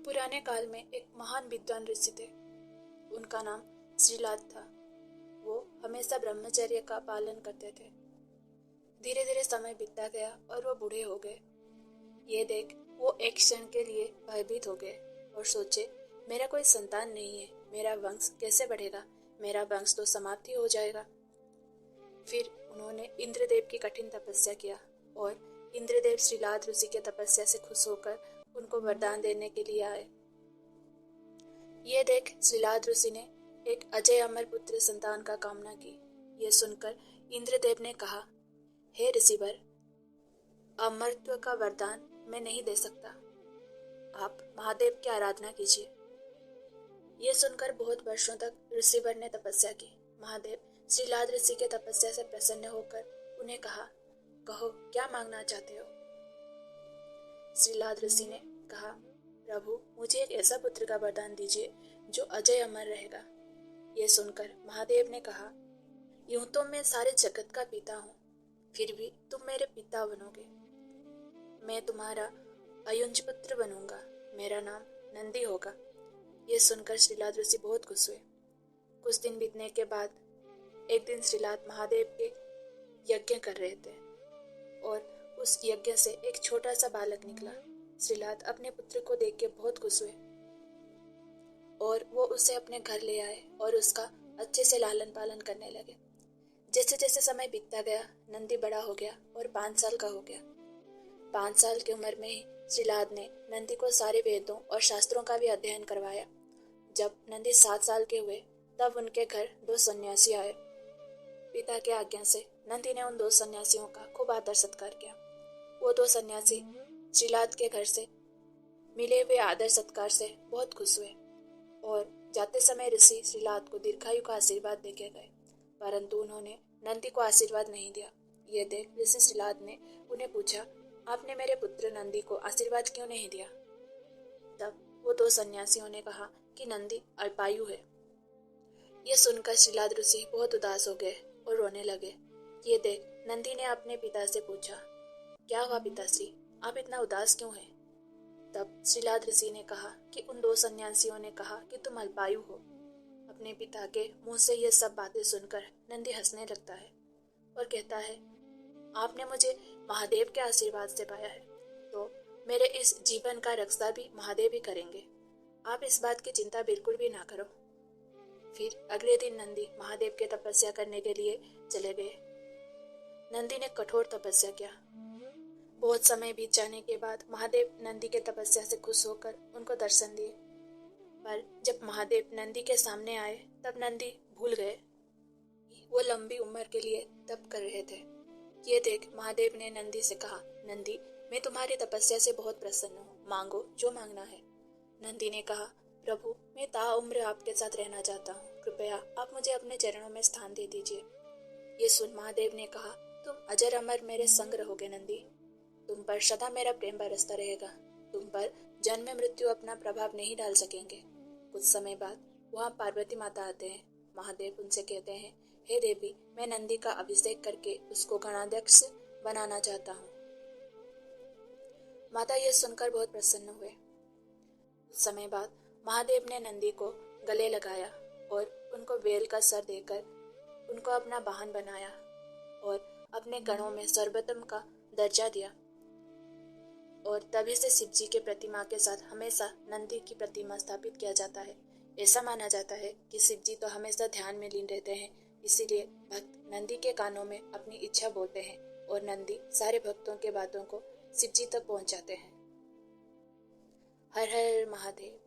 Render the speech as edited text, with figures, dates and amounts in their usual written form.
पुराने काल में एक महान विद्वान ऋषि थे। उनका नाम श्रीलाद था। वो हमेशा ब्रह्मचर्य का पालन करते थे। धीरे धीरे समय बीतता गया और वो बूढ़े हो गए। ये देख वो एक क्षण के लिए भयभीत हो गए और सोचे, मेरा कोई संतान नहीं है, मेरा वंश कैसे बढ़ेगा, मेरा वंश तो समाप्ति हो जाएगा। फिर उन्होंने इंद्रदेव की कठिन तपस्या किया और इंद्रदेव श्रीलाद ऋषि के तपस्या से खुश होकर उनको वरदान देने के लिए आए। ये देख श्रीलाद ऋषि ने एक अजय अमर पुत्र संतान का कामना की। ये सुनकर इंद्रदेव ने कहा, हे ऋषिवर, अमरत्व का वरदान मैं नहीं दे सकता, आप महादेव की आराधना कीजिए। ये सुनकर बहुत वर्षों तक ऋषिवर ने तपस्या की। महादेव श्रीलाद ऋषि के तपस्या से प्रसन्न होकर उन्हें कहा, कहो क्या मांगना चाहते हो। श्रीलाद ऋषि ने कहा, प्रभु मुझे एक ऐसा पुत्र का वरदान दीजिए जो अजय अमर रहेगा। ये सुनकर महादेव ने कहा, यूं तो मैं सारे जगत का पिता हूँ, फिर भी तुम मेरे पिता बनोगे। मैं तुम्हारा अयुंज पुत्र बनूंगा, मेरा नाम नंदी होगा। ये सुनकर श्रीलाद ऋषि बहुत खुश हुए। कुछ दिन बीतने के बाद एक दिन श्रीलाद महादेव के यज्ञ कर रहे थे और उस यज्ञ से एक छोटा सा बालक निकला। श्रीलाद अपने पुत्र को देख के बहुत खुश हुए और वो उसे अपने घर ले आए और उसका अच्छे से लालन पालन करने लगे। जैसे जैसे समय बीतता गया, नंदी बड़ा हो गया और 5 साल का हो गया। 5 साल की उम्र में ही श्रीलाद ने नंदी को सारे वेदों और शास्त्रों का भी अध्ययन करवाया। जब नंदी 7 साल के हुए तब उनके घर 2 सन्यासी आए। पिता की आज्ञा से नंदी ने उन 2 सन्यासियों का खूब आदर सत्कार किया। वो 2 सन्यासी श्रीलाद के घर से मिले हुए आदर सत्कार से बहुत खुश हुए और जाते समय ऋषि श्रीलाद को दीर्घायु का आशीर्वाद देके गए, परंतु उन्होंने नंदी को आशीर्वाद नहीं दिया। ये देख ऋषि श्रीलाद ने उन्हें पूछा, आपने मेरे पुत्र नंदी को आशीर्वाद क्यों नहीं दिया। तब वो 2 सन्यासियों ने कहा कि नंदी अल्पायु है। ये सुनकर श्रीलाद ऋषि बहुत उदास हो गए और रोने लगे। ये देख नंदी ने अपने पिता से पूछा, क्या हुआ पिताश्री, आप इतना उदास क्यों हैं। तब श्रीलाद ऋषि ने कहा कि उन 2 सन्यासियों ने कहा कि तुम अल्पायु हो। अपने पिता के मुंह से ये सब बातें सुनकर नंदी हंसने लगता है और कहता है, आपने मुझे महादेव के आशीर्वाद से पाया है, तो मेरे इस जीवन का रक्षा भी महादेव ही करेंगे। आप इस बात की चिंता बिल्कुल भी ना करो। फिर अगले दिन नंदी महादेव के तपस्या करने के लिए चले गए। नंदी ने कठोर तपस्या किया। बहुत समय बीत जाने के बाद महादेव नंदी के तपस्या से खुश होकर उनको दर्शन दिए, पर जब महादेव नंदी के सामने आए तब नंदी भूल गए वो लंबी उम्र के लिए तप कर रहे थे। ये देख महादेव ने नंदी से कहा, नंदी मैं तुम्हारी तपस्या से बहुत प्रसन्न हूँ, मांगो जो मांगना है। नंदी ने कहा, प्रभु मैं ताउम्र आपके साथ रहना चाहता हूँ, कृपया आप मुझे अपने चरणों में स्थान दे दीजिए। ये सुन महादेव ने कहा, तुम अजर अमर मेरे संग रहोगे नंदी, तुम पर सदा मेरा प्रेम बरसता रहेगा, तुम पर जन्म मृत्यु अपना प्रभाव नहीं डाल सकेंगे। कुछ समय बाद वहाँ पार्वती माता आते हैं। महादेव उनसे कहते हैं, हे देवी, मैं नंदी का अभिषेक करके उसको गणाध्यक्ष बनाना चाहता हूँ। माता यह सुनकर बहुत प्रसन्न हुए। कुछ समय बाद महादेव ने नंदी को गले लगाया और उनको बेल का सर देकर उनको अपना वाहन बनाया और अपने गणों में सर्वोत्तम का दर्जा दिया। और तभी से शिव जी के प्रतिमा के साथ हमेशा नंदी की प्रतिमा स्थापित किया जाता है। ऐसा माना जाता है कि शिव जी तो हमेशा ध्यान में लीन रहते हैं, इसीलिए भक्त नंदी के कानों में अपनी इच्छा बोलते हैं और नंदी सारे भक्तों के बातों को शिव जी तक पहुंचाते हैं। हर हर महादेव।